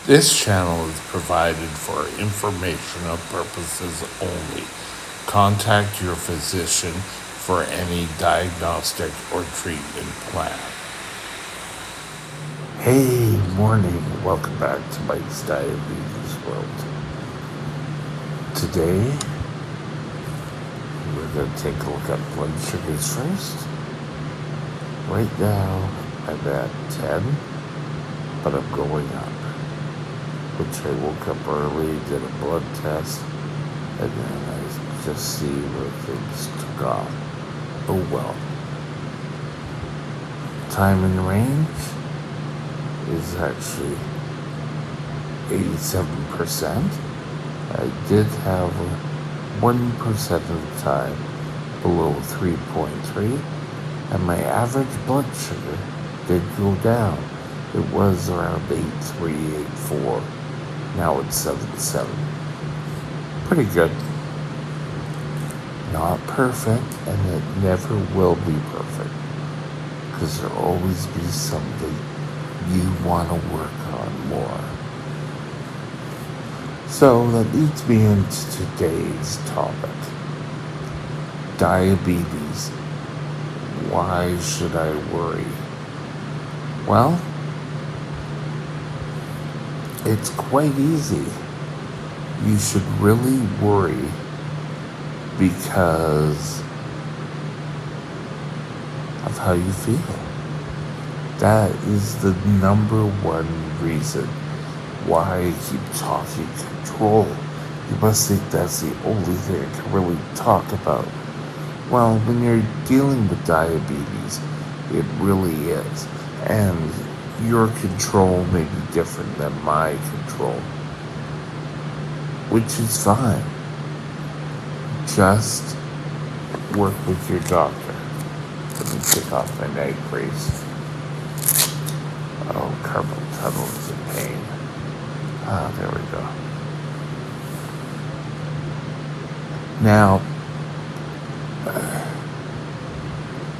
This channel is provided for informational purposes only. Contact your physician for any diagnostic or treatment plan. Hey, morning. Welcome back to Mike's Diabetes World. Today, we're going to take a look at blood sugars first. Right now, I'm at 10, but I'm going up. Which I woke up early, did a blood test, and then I just see where things took off. Oh well. Time in range is actually 87%. I did have 1% of the time below 3.3, and my average blood sugar did go down. It was around 8.3, 8.4. Now it's 7.7. Pretty good. Not perfect, and it never will be perfect. Because there'll always be something you want to work on more. So that leads me into today's topic. Diabetes. Why should I worry? Well, it's quite easy. You should really worry because of how you feel. That is the number one reason why I keep talking control. You must think that's the only thing I can really talk about. Well, when you're dealing with diabetes, it really is. And your control may be different than my control, which is fine. Just work with your doctor. Let me take off my night brace. Oh, carpal tunnel is in pain. Ah, there we go. Now,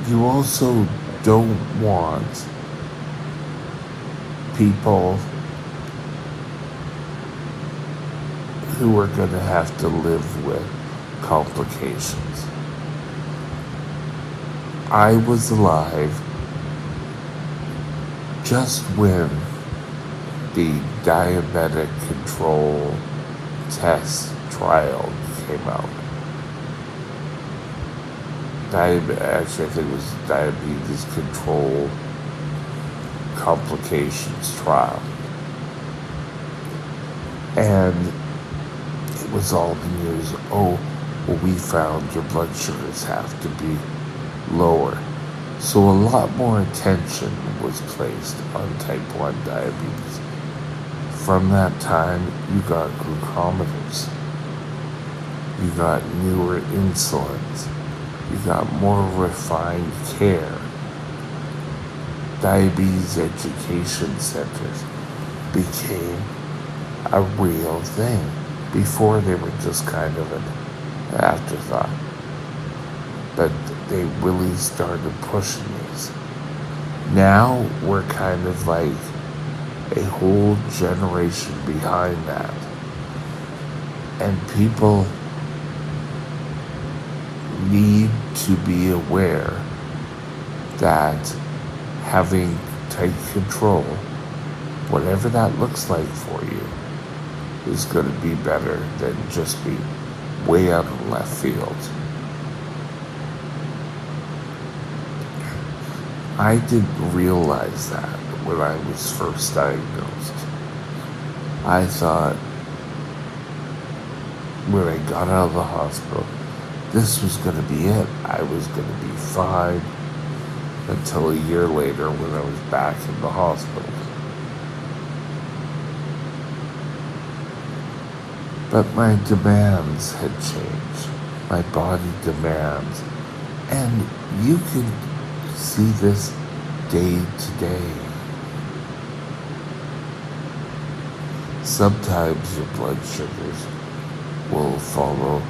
you also don't want people who are going to have to live with complications. I was alive just when the diabetic control test trial came out. Actually, I think it was diabetes control complications trial. And it was all the news. Oh, well, we found your blood sugars have to be lower. So a lot more attention was placed on type 1 diabetes. From that time, you got glucometers. You got newer insulins. You got more refined care. Diabetes education centers became a real thing. Before, they were just kind of an afterthought. But they really started pushing these. Now we're kind of like a whole generation behind that. And people need to be aware that having tight control, whatever that looks like for you, is going to be better than just be way out of left field. I didn't realize that when I was first diagnosed. I thought when I got out of the hospital, this was going to be it. I was going to be fine until a year later when I was back in the hospital. But my demands had changed. My body demands. And you can see this day to day. Sometimes your blood sugars will follow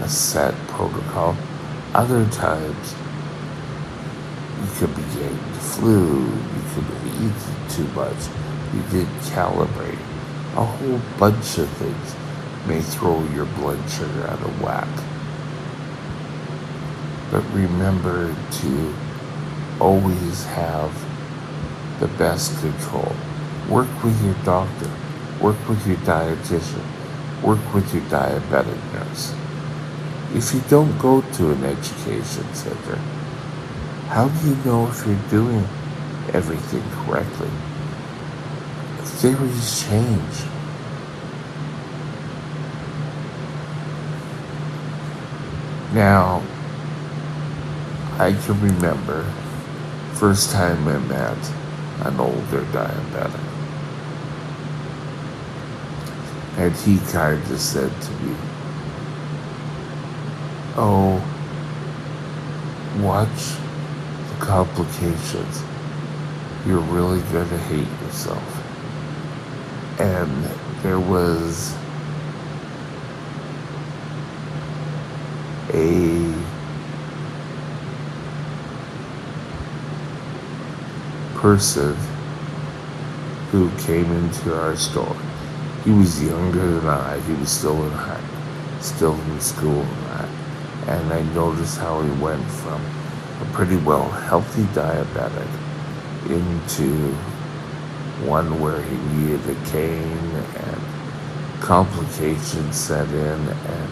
a set protocol. Other times, you could be getting the flu, you could be eating too much, you didn't calibrate. A whole bunch of things may throw your blood sugar out of whack. But remember to always have the best control. Work with your doctor. Work with your dietitian. Work with your diabetic nurse. If you don't go to an education center, how do you know if you're doing everything correctly? Theories change. Now, I can remember first time I met an older diabetic. And he kind of said to me, "Oh, watch the complications. You're really going to hate yourself." And there was a person who came into our store. He was younger than I. He was still in school and that. And I noticed how he went from a pretty well healthy diabetic into one where he needed a cane and complications set in, and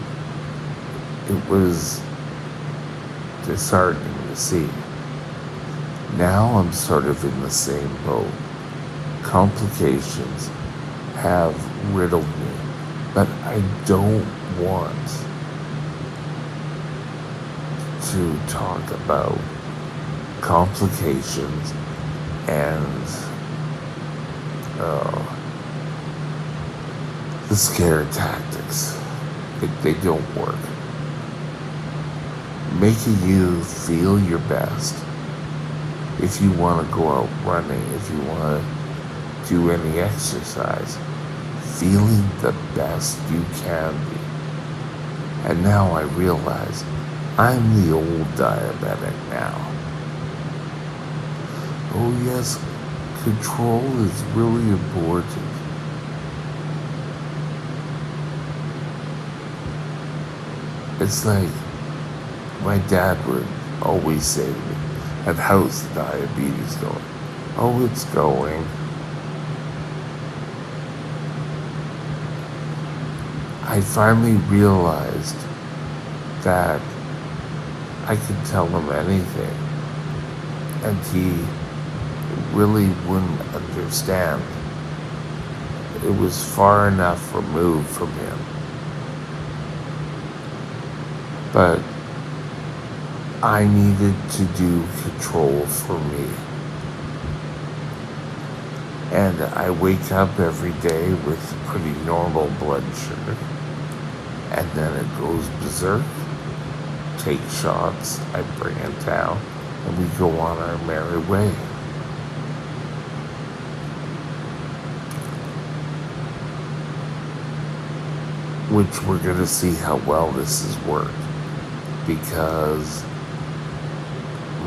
it was disheartening to see. Now I'm sort of in the same boat. Complications have riddled me, but I don't want to talk about complications and the scare tactics. They don't work. Making you feel your best. If you want to go out running, if you want to do any exercise, feeling the best you can be. And now I realize I'm the old diabetic now. Oh yes, control is really important. It's like my dad would always say to me, "And how's the diabetes going?" "Oh, it's going." I finally realized that I could tell him anything, and he really wouldn't understand. It was far enough removed from him. But I needed to do control for me. And I wake up every day with pretty normal blood sugar. And then it goes berserk. Take shots, I bring it down, and we go on our merry way. Which we're going to see how well this has worked, because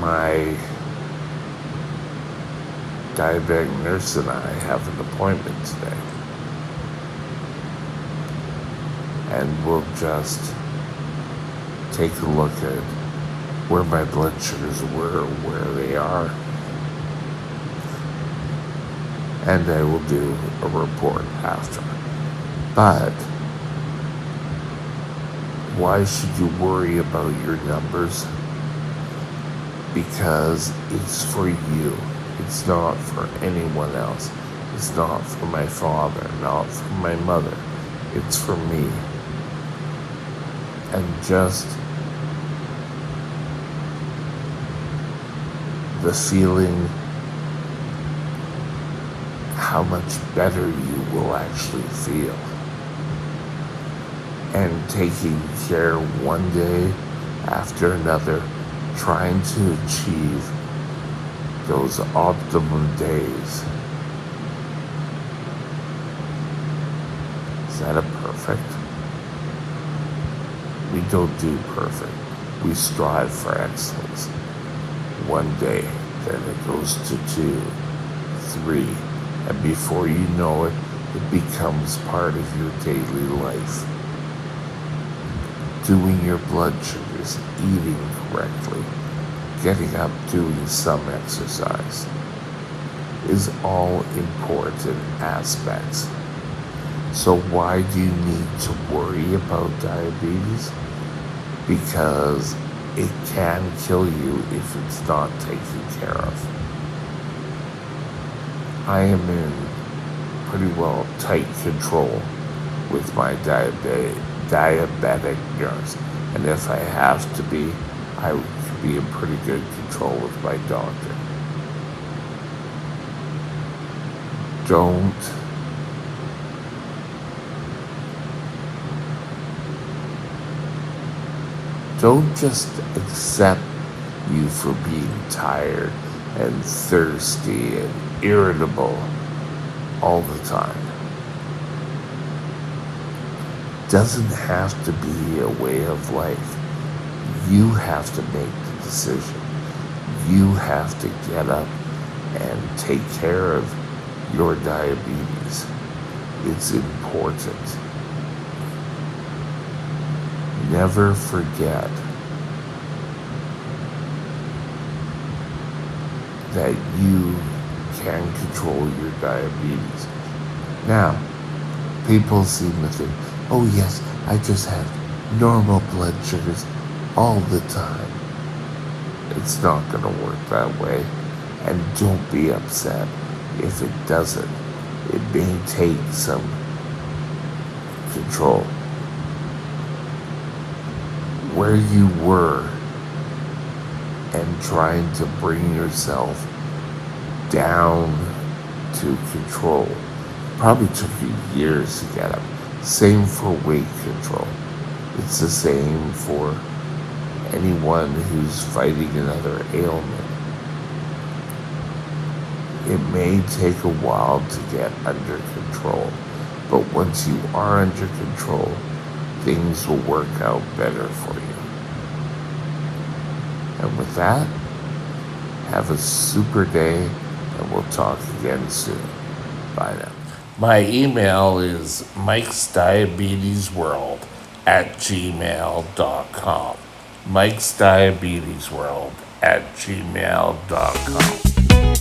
my diabetic nurse and I have an appointment today. And we'll just take a look at where my blood sugars were, where they are. And I will do a report after. But why should you worry about your numbers? Because it's for you. It's not for anyone else. It's not for my father, not for my mother. It's for me. And just the feeling how much better you will actually feel. And taking care one day after another, trying to achieve those optimum days. Is that a perfect? We don't do perfect. We strive for excellence. One day, then it goes to 2, 3, and before you know it, It becomes part of your daily life. Doing your blood sugars, eating correctly, getting up, doing some exercise is all important aspects. So why do you need to worry about diabetes? Because it can kill you if it's not taken care of. I am in pretty well tight control with my diabetic nurse. And if I have to be, I could be in pretty good control with my doctor. Don't just accept you for being tired and thirsty and irritable all the time. Doesn't have to be a way of life. You have to make the decision. You have to get up and take care of your diabetes. It's important. Never forget that you can control your diabetes. Now, people seem to think, oh yes, I just have normal blood sugars all the time. It's not going to work that way. And don't be upset if it doesn't. It may take some control. Where you were and trying to bring yourself down to control probably took you years to get up. Same for weight control. It's the same for anyone who's fighting another ailment. It may take a while to get under control, but once you are under control, things will work out better for you. And with that, have a super day, and we'll talk again soon. Bye now. My email is mikesdiabetesworld@gmail.com. mikesdiabetesworld@gmail.com.